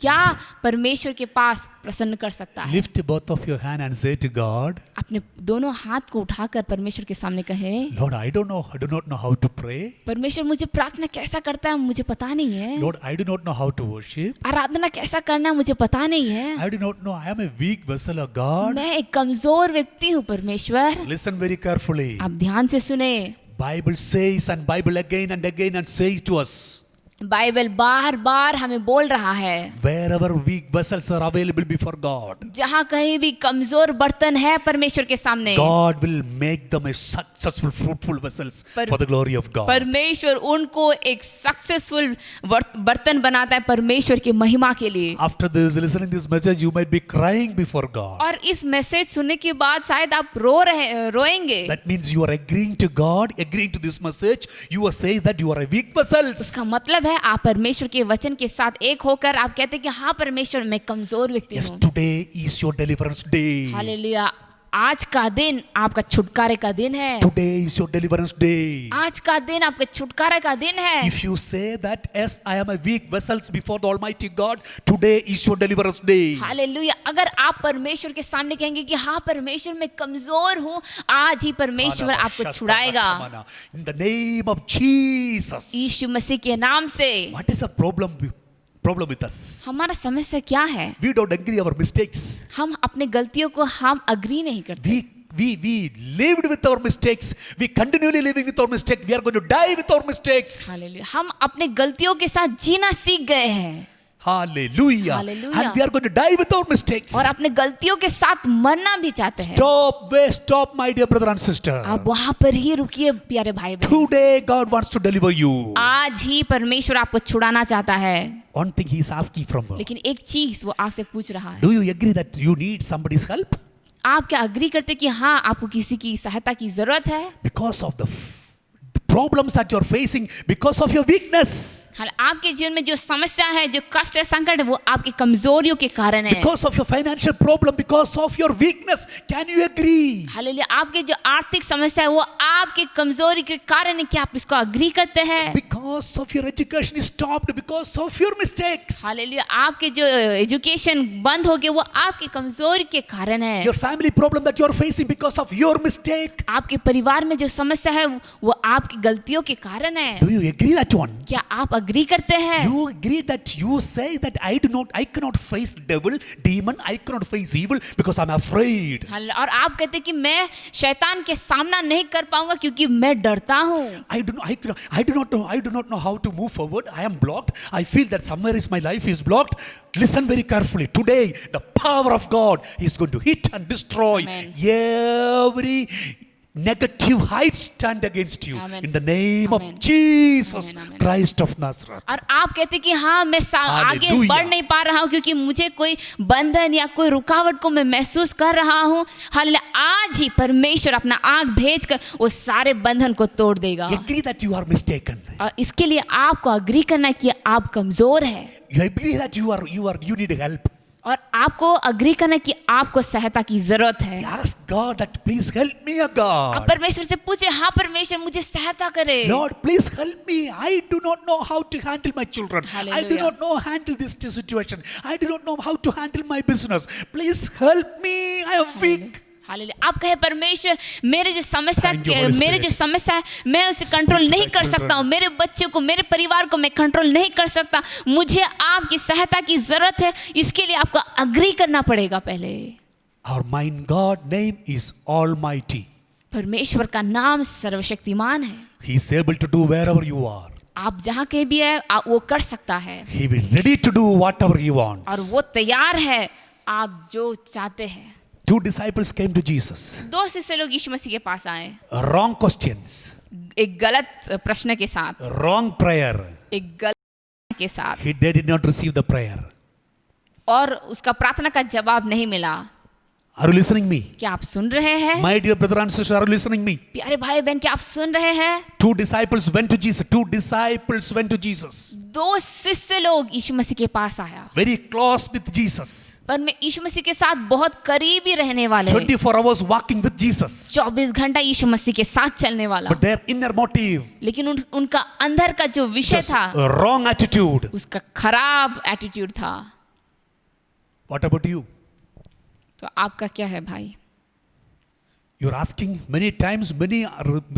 क्या परमेश्वर के पास प्रसन्न कर सकता है? Lift both of your hand and say to God, अपने दोनों हाथ को उठाकर परमेश्वर के सामने कहे, Lord, I do not know how to pray. परमेश्वर मुझे प्रार्थना कैसा करता है मुझे पता नहीं है। Lord, I do not know how to worship. आराधना कैसा करना है मुझे पता नहीं है। I do not know. I am a weak vessel of God. मैं एक कमजोर व्यक्ति हूँ परमेश्वर। Listen very carefully. आप ध्यान से सुने। Bible says and Bible again and says to us, Bible बार बार हमें बोल रहा है, wherever weak vessels are available before God, जहाँ कहीं भी कमजोर बर्तन है परमेश्वर के सामने, God will make them a successful, fruitful vessels for the glory of God. परमेश्वर उनको एक सक्सेसफुल बर्तन बनाता है परमेश्वर की महिमा के लिए। After this, listening this message, you might be crying before God. और इस मैसेज सुनने के बाद शायद आप रोएंगे। That means you are agreeing to God, agreeing to this message. You are saying that you are a weak vessel. इसका मतलब आप परमेश्वर के वचन के साथ एक होकर आप कहते हैं कि हाँ परमेश्वर मैं कमजोर व्यक्ति हूँ। Yes, today is your deliverance day. Hallelujah. आज का दिन आपका छुटकारे का दिन है। Today is your deliverance day. आज का दिन आपके छुटकारे का दिन है। If you say that, yes, I am a weak vessel before the Almighty God, today is your deliverance day. Hallelujah. अगर आप परमेश्वर के सामने कहेंगे कि हाँ परमेश्वर मैं कमजोर हूँ, आज ही परमेश्वर आपको छुड़ाएगा। In the name of Jesus. यीशु मसीह के नाम से। What is the problem with us? हमारा समस्या क्या है? We don't agree our mistakes. हम अपने गलतियों को हम अग्री नहीं करते। We lived with our mistakes. We continually living with our mistakes. We are going to die with our mistakes. Hallelujah. हम अपने गलतियों के साथ जीना सीख गए हैं। Hallelujah. Hallelujah. And we are going to die with our mistakes. और अपने गलतियों के साथ मरना भी चाहते हैं। Stop, my dear brother and sister. आप वहाँ पर ही रुकिए प्यारे भाई बहन। Today God wants to deliver you. आज ही परमेश्वर आपको छुड़ाना चाहता है। One thing He is asking from you. लेकिन एक चीज वो आपसे पूछ रहा है। Do you agree that you need somebody's help? आप क्या अग्री करते कि हाँ आपको किसी की सहायता की जरूरत है? Because of the problems that you are facing, because of your weakness. आपके जीवन में जो समस्या है, जो कष्ट है, संकट है, वो आपकी कमजोरियों के कारण है। Because of your financial problem, because of your weakness, can you agree? Hallelujah. आपके जो आर्थिक समस्या है वो आपकी कमजोरी के कारण है, क्या आप इसको अग्री करते हैं? Because of your education is stopped, because of your mistakes. Hallelujah. आपके जो एजुकेशन बंद हो गए वो आपकी कमजोरी के कारण है। Your family problem that you are facing because of your mistake. आपके परिवार में जो समस्या है वो आपकी गलतियों के कारण है। Do you agree that one? क्या आप अग्री करते हैं? You agree that you say that I cannot face devil, demon, I cannot face evil because I'm afraid. और आप कहते हैं कि मैं शैतान के सामना नहीं कर पाऊंगा क्योंकि मैं डरता हूँ। I do not know how to move forward. I am blocked. I feel that somewhere is my life is blocked. Listen very carefully. Today, the power of God is going to hit and destroy Amen. every negative height stand against you. Amen. In the name Amen. of Jesus Amen. Amen. Christ of Nazareth. और आप कहते हैं कि हाँ मैं आगे Hallelujah. बढ़ नहीं पा रहा हूँ क्योंकि मुझे कोई बंधन या कोई रुकावट को मैं महसूस कर रहा हूँ। हालेलुया, आज ही परमेश्वर अपना आग भेजकर वो सारे बंधन को तोड़ देगा। Agree that you are mistaken. और इसके लिए आपको अग्री करना है कि आप कमजोर है, You agree that you need help. और आपको अग्री करना है कि आपको सहायता की जरूरत है। Ask God that please help me, O आप God. परमेश्वर से पूछे, हाँ परमेश्वर मुझे सहायता करे। Lord, please help me. I do not know how to handle my children. I do Hallelujah. not know handle this situation. I do not know how to handle my business. Please help me. I am weak. Hallelujah, आप कहे परमेश्वर मेरे जो समस्या Thank you, Holy मेरे Spirit. जो समस्या है मैं उसे कंट्रोल Speak to नहीं thy कर children. सकता हूँ, मेरे बच्चे को मेरे परिवार को मैं कंट्रोल नहीं कर सकता, मुझे आपकी सहायता की जरूरत है। इसके लिए आपको अग्री करना पड़ेगा। पहले Our mind God name is Almighty. परमेश्वर का नाम सर्वशक्तिमान है। He is able to do wherever you are. आप जहाँ कहीं भी है वो कर सकता है, He will ready to do whatever He wants. और वो तैयार है आप जो चाहते हैं। Two disciples came to Jesus. दो शिष्य लोग यीशु मसीह के पास आए, Wrong questions, एक गलत प्रश्न के साथ, wrong prayer. एक गलत के साथ, They did not receive the prayer. और उसका प्रार्थना का जवाब नहीं मिला। Are you listening me? क्या आप सुन रहे हैं? My dear brother and sister, are you listening me? प्यारे भाई बहन, क्या आप सुन रहे हैं? Two disciples went to Jesus. Two disciples went to Jesus. दो शिष्य लोग यीशु मसीह के पास आया, Very close with Jesus. पर मैं यीशु मसीह के साथ बहुत करीबी रहने वाले, 24 hours walking with Jesus. 24 घंटा यीशु मसीह के साथ चलने वाला, But their inner motive, लेकिन उनका अंदर का जो विषय just था a wrong attitude. उसका खराब एटीट्यूड था। What about you? तो आपका क्या है भाई? You're asking many times, many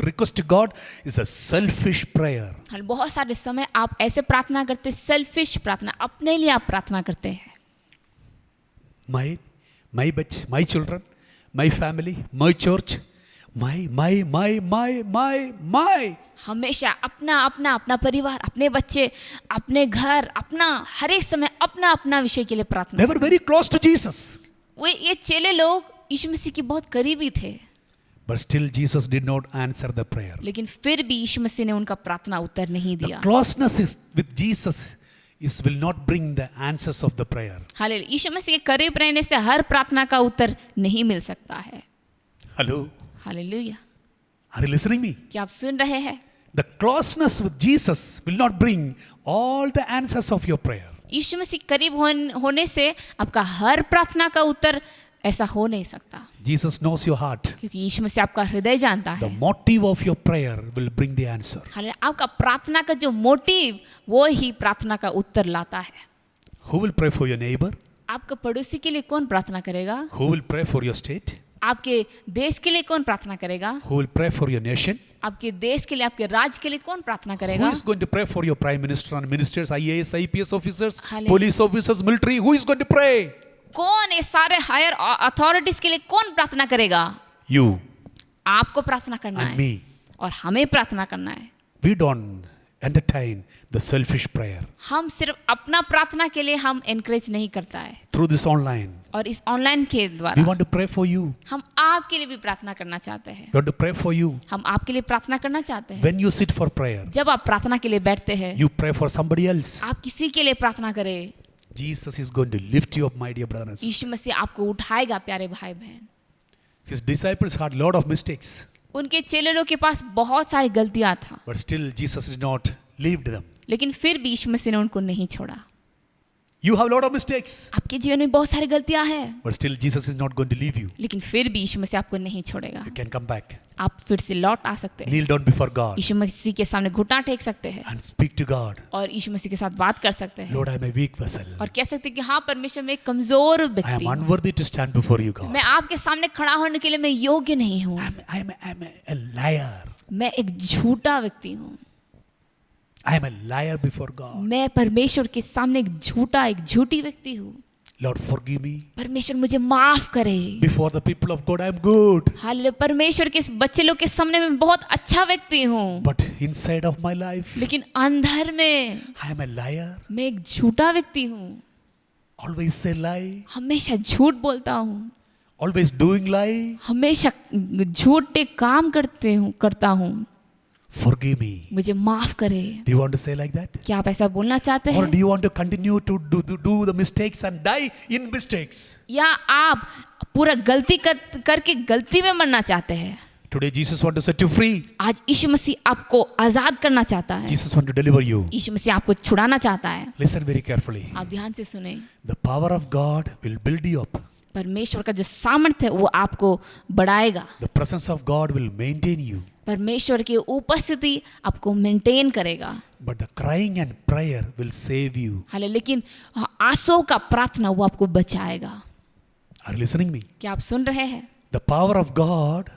request to God is a selfish prayer. बहुत सारे समय आप ऐसे प्रार्थना करते, सेल्फिश प्रार्थना, अपने लिए आप प्रार्थना करते हैं। My children, my family, my church, my. हमेशा अपना परिवार, अपने बच्चे, अपने घर, अपना हर एक समय अपना विषय के लिए प्रार्थना। They were very close to Jesus. ये चेले लोग यीशु मसीह के बहुत करीबी थे, But still Jesus did not answer the prayer. लेकिन फिर भी यीशु मसीह ने उनका प्रार्थना उत्तर नहीं The दिया। closeness is with Jesus will not bring the answers of the prayer. Hallelujah, Yeshu Masih के करीब रहने से हर प्रार्थना का उत्तर नहीं मिल सकता है। Hello? Hallelujah, Are you listening me? क्या आप सुन रहे हैं? The closeness with Jesus will not bring all the answers of your prayer. यीशु मसीह करीब होने से आपका हर प्रार्थना का उत्तर ऐसा हो नहीं सकता, Jesus knows your heart. क्योंकि यीशु मसीह आपका हृदय जानता The है। motive of your prayer will bring the answer. Hallelujah, आपका प्रार्थना का जो मोटिव वो ही प्रार्थना का उत्तर लाता है। Who will pray for your neighbor? आपके पड़ोसी के लिए कौन प्रार्थना करेगा? Who will pray for your state? आपके देश के लिए कौन प्रार्थना करेगा? Who will pray for your nation? आपके देश के लिए, आपके राज्य के लिए कौन प्रार्थना Who करेगा? is going to pray for your prime minister and ministers, IAS, IPS officers, Hallelujah. police officers, military? Who is going to pray? कौन ये सारे हायर अथॉरिटीज के लिए कौन प्रार्थना करेगा? You आपको प्रार्थना करना and है me. और हमें प्रार्थना करना है। We don't entertain the selfish prayer. हम सिर्फ अपना प्रार्थना के लिए हम एनकरेज नहीं करता है, Through this online, और इस ऑनलाइन के we द्वारा want to pray for you. हम आपके लिए भी प्रार्थना करना चाहते हैं। We want to pray for you. हम आपके लिए प्रार्थना करना चाहते हैं। When you sit for prayer, जब आप प्रार्थना के लिए बैठते हैं, you pray for somebody else. आप किसी के लिए प्रार्थना करें, Jesus is going to lift you up, my dear brothers. यीशु मसीह आपको उठाएगा। प्यारे भाई बहन, His disciples had a lot of mistakes, उनके चेले लोग के पास बहुत सारी गलतियां था, but still Jesus did not leave them. लेकिन फिर भी यीशु मसीह ने उनको नहीं छोड़ा। You have a lot of mistakes, आपके जीवन में बहुत सारी गलतियां हैं, but still Jesus is not going to leave you. लेकिन फिर भी यीशु मसीह आपको नहीं छोड़ेगा। You can come back, आप फिर से लौट आ सकते हैं, kneel down before God, यीशु मसीह के सामने घुटना टेक सकते हैं and speak to God. और यीशु मसीह के साथ बात कर सकते हैं Lord, I am a weak vessel. और कह सकते हैं कि हाँ परमेश्वर, मैं एक कमजोर I am व्यक्ति हूँ, unworthy to stand before you, God. मैं आपके सामने खड़ा होने के लिए मैं योग्य नहीं हूँ, I am a liar. मैं एक झूठा व्यक्ति हूँ, I am a liar before God. मैं परमेश्वर के सामने एक झूठी व्यक्ति हूँ। Lord, forgive me. परमेश्वर मुझे माफ करे। Before the people of God, I am good. Hallelujah, परमेश्वर के बच्चे लोग के सामने मैं बहुत अच्छा व्यक्ति हूँ, But inside of my life, लेकिन अंदर में I am a liar. मैं एक झूठा व्यक्ति हूँ, Always say lie. हमेशा झूठ बोलता हूँ, Always doing lie. हमेशा झूठे काम करता हूँ। Forgive me. मुझे माफ करे। Do you want to say like that? क्या आप ऐसा बोलना चाहते Or हैं, do you want to continue to do the mistakes and die in mistakes? या आप पूरा गलती करके गलती में मरना चाहते हैं? Today Jesus want to set you free. आज यीशु मसीह आपको आजाद करना चाहता है, Jesus want to deliver you. यीशु मसीह आपको छुड़ाना चाहता है। Listen very carefully. आप ध्यान से सुने। The power of God will build you up. परमेश्वर का जो सामर्थ्य है वो आपको बढ़ाएगा। The presence of God will maintain you. परमेश्वर की उपस्थिति आपको मेंटेन करेगा। But the crying and prayer will save you. हाले, लेकिन आंसू का प्रार्थना वो आपको बचाएगा। Are you listening me? क्या आप सुन रहे हैं? The power of God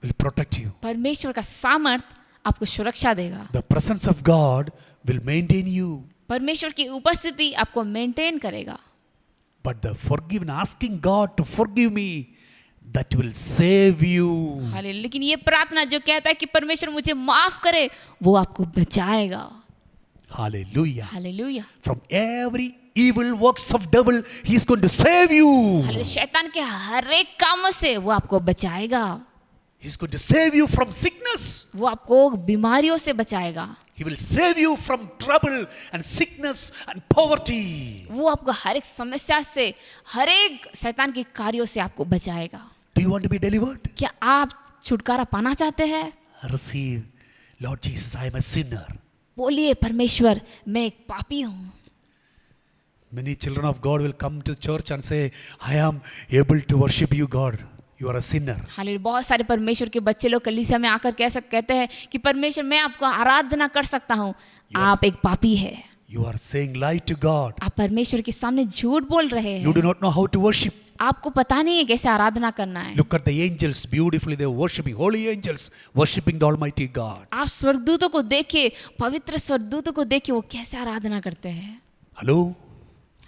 will protect you. परमेश्वर का सामर्थ्य आपको सुरक्षा देगा। The presence of God will maintain you. परमेश्वर की उपस्थिति आपको मेंटेन करेगा। But the forgiven, asking God to forgive me, that will save you. हाले, लेकिन ये प्रार्थना जो कहता है कि परमेश्वर मुझे माफ करे, वो आपको बचाएगा। Hallelujah. Hallelujah. From every evil works of devil, he is going to save you. हाले, शैतान के हर एक कामों से वो आपको बचाएगा। He is going to save you from sickness. वो आपको बीमारियों से बचाएगा। He will save you from trouble and sickness and poverty. वो आपको हर एक समस्या से, हर एक शैतान के कार्यों से आपको बचाएगा। Do you want to be delivered? क्या आप छुटकारा पाना चाहते हैं? Receive, Lord Jesus, I am a sinner. बोलिए, परमेश्वर मैं एक पापी हूँ। Many children of God will come to church and say, I am able to worship you, God. You are a sinner. Hallelujah, बहुत सारे परमेश्वर के बच्चे लोग कलीसिया में आकर कहते हैं कि परमेश्वर मैं आपको आराधना कर सकता हूँ। आप एक पापी है। You are saying lie to God. आप परमेश्वर के सामने झूठ बोल रहे You हैं। do not know how to worship. आपको पता नहीं है कैसे आराधना करना है। Look at the angels, beautifully they are worshiping, holy angels, worshiping the Almighty God. आप स्वर्गदूतों को देखिए, पवित्र स्वर्गदूतों को देखिए, वो कैसे आराधना करते हैं। Hello?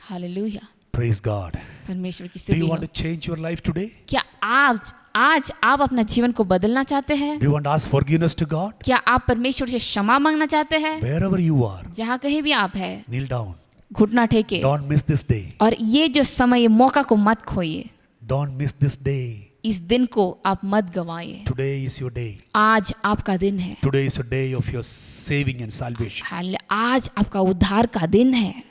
Hallelujah, Praise God. परमेश्वर की Do स्तुति you हो। want to change your life today? क्या आज आप अपना जीवन को बदलना चाहते हैं? Do you want to ask forgiveness to God? क्या आप परमेश्वर से क्षमा मांगना चाहते हैं? Wherever you are, जहाँ कहीं भी आप हैं, kneel down. घुटना टेके, Don't miss this day. और ये जो समय, ये मौका को मत खोइए। Don't miss this day. इस दिन को आप मत गंवाइए। Today is your day. आज आपका दिन है। Today is a day of your saving and salvation. आज आपका उद्धार का दिन है।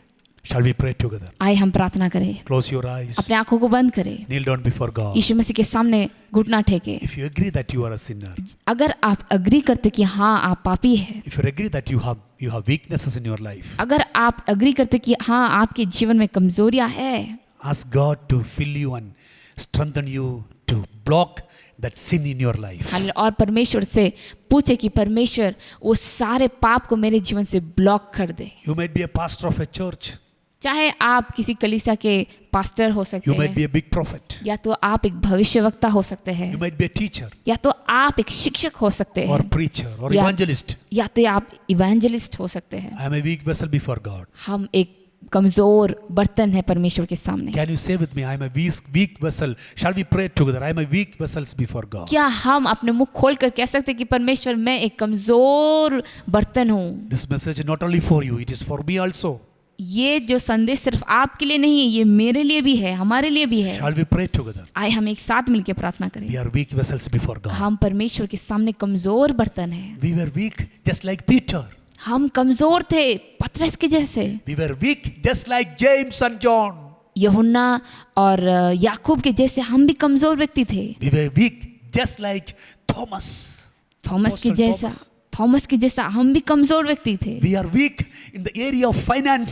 Shall we pray together? आइए हम प्रार्थना करें। Close your eyes. अपने आंखों को बंद करें। Kneel down before God. यीशु मसीह के सामने घुटना टेके। If you agree that you are a sinner, अगर आप अग्री करते कि हाँ आप पापी हैं, if you agree that you have weaknesses in your life, अगर आप अग्री करते कि हाँ आपके जीवन में कमजोरियां हैं, ask God to fill you and strengthen you to block that sin in your life. और परमेश्वर से पूछे कि परमेश्वर वो सारे पाप को मेरे जीवन से ब्लॉक कर दे। You might be a pastor of a church. चाहे आप किसी कलीसिया के पास्टर हो सकते You might be हैं, a big prophet. या तो आप एक भविष्यवक्ता हो सकते हैं, You might be a teacher या तो आप एक शिक्षक हो सकते or हैं, preacher or Yeah. evangelist. या तो आप इवेंजलिस्ट हो सकते हैं। I am a weak vessel before God. हम एक कमजोर बर्तन है परमेश्वर के सामने। Can you say with me, I am a weak vessel? Shall we pray together? I am a weak vessel before God. क्या हम अपने मुख खोल कर कह सकते हैं कि परमेश्वर मैं एक कमजोर बर्तन हूँ? This message is not only for you, it is for me also. ये जो संदेश सिर्फ आपके लिए नहीं है, ये मेरे लिए भी है, हमारे लिए भी है। Shall we pray together? आइए हम एक साथ मिलकर प्रार्थना करें। We are weak vessels before God. हम परमेश्वर के सामने कमजोर बर्तन हैं। We were weak just like Peter. हम कमजोर थे पतरस के जैसे। We were weak just like James and John. यूहन्ना और याकूब के जैसे हम भी कमजोर व्यक्ति थे। We were weak just like Thomas. Thomas के Apostle जैसा Thomas. थॉमस के जैसा हम भी कमजोर व्यक्ति थे। We are weak in the area of finance.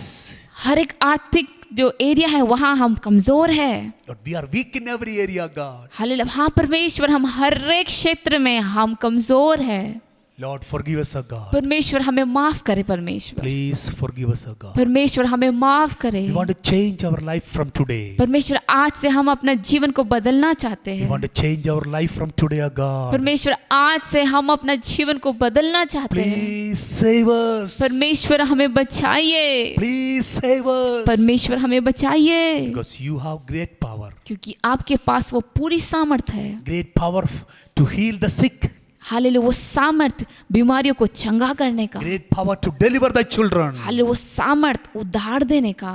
हर एक आर्थिक जो एरिया है वहाँ हम कमजोर है। Lord, we are weak in every area, God. Hallelujah, हाँ परमेश्वर, हम हर एक क्षेत्र में हम कमजोर है। Lord, forgive us, O God. परमेश्वर हमें माफ करे परमेश्वर, Please forgive us, O God. परमेश्वर हमें माफ करे। We want to change our life from today. परमेश्वर आज से हम अपना जीवन को बदलना चाहते We हैं। want to change our life from today, O God. परमेश्वर आज से हम अपना जीवन को बदलना चाहते हैं। Please save us. परमेश्वर हमें बचाइए, Please save us. परमेश्वर हमें बचाइए, Because you have great power. क्योंकि आपके पास वो पूरी सामर्थ है। Great power to heal the sick. Hallelujah, वो सामर्थ बीमारियों को चंगा करने का, Great power to deliver the children. Hallelujah, वो सामर्थ उद्धार देने का।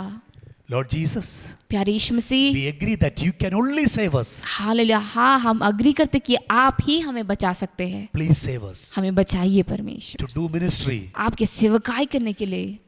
Lord Jesus, प्यारे यीशु मसीह, we agree that you can only save us. Hallelujah, हाँ हम अग्री करते कि आप ही हमें बचा सकते हैं। Please save us. हमें बचाइए परमेश्वर, To do ministry. आपके सेवकाई करने के लिए,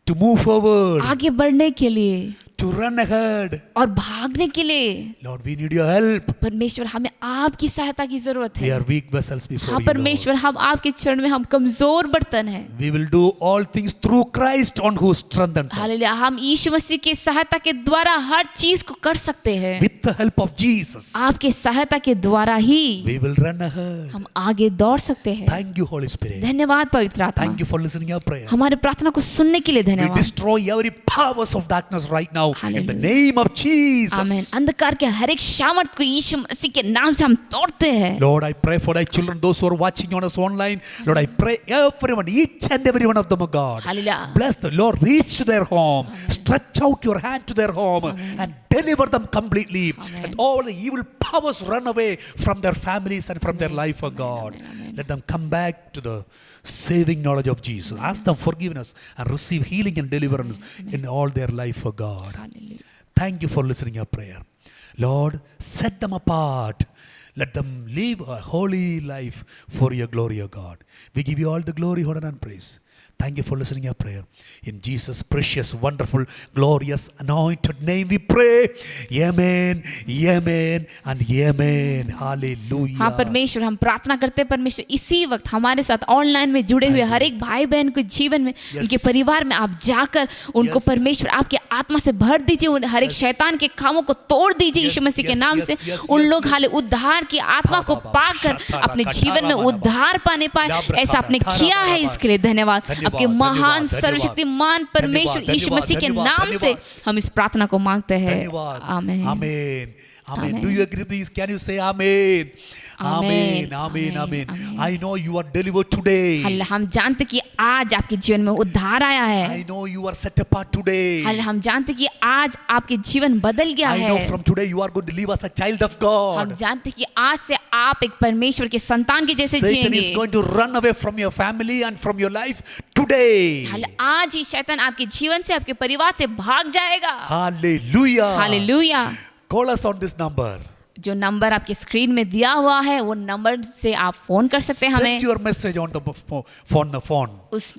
To move forward. आगे बढ़ने के लिए To run ahead. और भागने के लिए। Lord, we need your help. परमेश्वर हमें आपकी सहायता की जरूरत We है। are weak vessels before हाँ you, Lord. परमेश्वर, हम आपके चरण में हम कमजोर बर्तन हैं। We will do all things through Christ on who strengthens us. Hallelujah, हम यीशु मसीह की सहायता के द्वारा हर चीज को कर सकते हैं। With the help of Jesus, आपके सहायता के द्वारा ही we will run ahead. हम आगे दौड़ सकते हैं। Thank you, Holy Spirit. धन्यवाद पवित्र आत्मा, Thank you for listening our prayer. हमारे प्रार्थना को सुनने के लिए We धन्यवाद। destroy every powers of darkness right now in the Hallelujah. name of Jesus. आमीन। अंधकार के हर एक सामर्थ को यीशु मसीह के नाम से हम तोड़ते हैं। Lord, I pray for thy children, those who are watching on us online. Lord, I pray everyone, each and every one of them, oh God. Hallelujah. Bless the Lord, reach to their home, stretch out your hand to their home, and deliver them completely. And all the evil powers run away from their families and from their life, oh God. Let them come back to the saving knowledge of Jesus. Ask them forgiveness and receive healing and deliverance in all their life, oh God. Hallelujah. Thank you for listening our prayer. Lord, set them apart. Let them live a holy life for your glory, O God. We give you all the glory, honor, and praise. Thank you for listening our prayer. In Jesus' precious, wonderful, glorious, anointed name we pray. Amen, amen, and amen. Hallelujah. हाँ परमेश्वर, हम प्रार्थना करते हैं परमेश्वर, इसी वक्त हमारे साथ ऑनलाइन में जुड़े हुए हर एक भाई बहन के जीवन में, उनके परिवार में आप जाकर उनको परमेश्वर आपके आत्मा से भर दीजिए, उन हर एक शैतान के कामों को तोड़ दीजिए यीशु मसीह के नाम से। उन लोग हाले उद्धार की आत्मा को पाकर अपने जीवन में उद्धार पाने पाए, ऐसा आपने किया है, इसके लिए धन्यवाद। आपके महान सर्वशक्तिमान परमेश्वर यीशु मसीह के नाम से हम इस प्रार्थना को मांगते हैं। आमीन। Amen. Amen. Amen. Do you agree with this? Can you say amen? Amen. Amen. Amen. I know you are delivered today. Hallelujah, हम जानते कि आज आपके जीवन में उद्धार आया है। I know you are set apart today. Hallelujah, हम जानते कि आज आपके जीवन बदल गया I know है। from today you are going to live as a child of हम God. जानते कि आज से आप एक परमेश्वर के संतान के जैसे Satan जिएंगे। is going to run away from your family and from your life today. Hallelujah, आज ही शैतान आपके जीवन से, आपके परिवार से भाग जाएगा। Hallelujah. Hallelujah. Call us on this number. जो नंबर आपके स्क्रीन में दिया हुआ है, वो नंबर से आप फोन कर सकते हैं Send हमें। your message on the phone.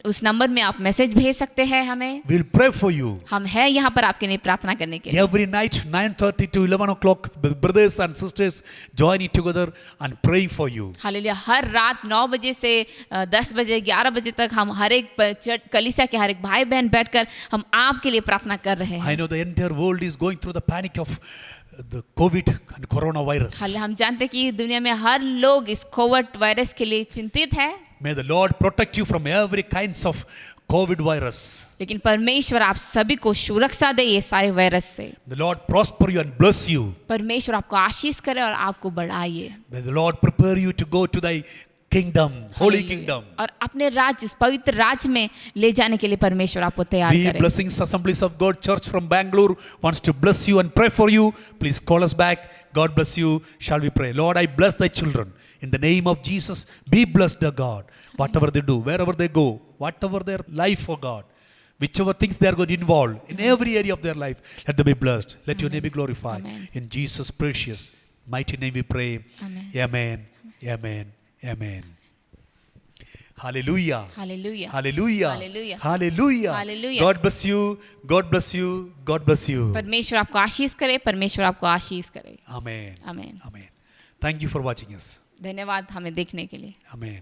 उस नंबर में आप मैसेज भेज सकते हैं हमें। We'll pray for you. हम हैं यहाँ पर आपके लिए प्रार्थना करने के लिए। Every night, 9:30 to 11 o'clock, brothers and sisters joining together and praying for you. Hallelujah, हर रात 9 बजे से 10 बजे 11 बजे तक हम हर एक कलीसिया के हर एक भाई बहन बैठकर हम आपके लिए प्रार्थना कर रहे हैं। I know the entire world is going through the panic of the COVID and coronavirus. Hallelujah, हम जानते हैं कि दुनिया में हर लोग इस कोविड वायरस के लिए चिंतित है, May the Lord protect you from every kinds of COVID virus. लेकिन परमेश्वर आप सभी को सुरक्षा दे ये सारे वायरस से। The Lord prosper you and bless you. परमेश्वर आपको आशीष करे और आपको बढ़ाइए। May the Lord prepare you to go to thy kingdom, holy hallelujah, kingdom. और अपने राज्य, इस पवित्र राज्य में ले जाने के लिए परमेश्वर आपको तैयार We करे। Blessings Assemblies of God Church from Bangalore wants to bless you and pray for you. Please call us back. God bless you. Shall we pray? Lord, I bless thy children. In the name of Jesus, be blessed, O God. Whatever they do, wherever they go, whatever their life, O God, whichever things they are going to involve in every area of their life, let them be blessed. Let your name be glorified. Amen. In Jesus' precious, mighty name we pray. Amen. Amen. Amen. Amen. Hallelujah. Hallelujah. Hallelujah. Hallelujah. Hallelujah. Hallelujah. God bless you. God bless you. God bless you. परमेश्वर आपको आशीष करे, परमेश्वर आपको आशीष करे। Amen. Amen. Amen. Thank you for watching us. धन्यवाद हमें देखने के लिए। Amen.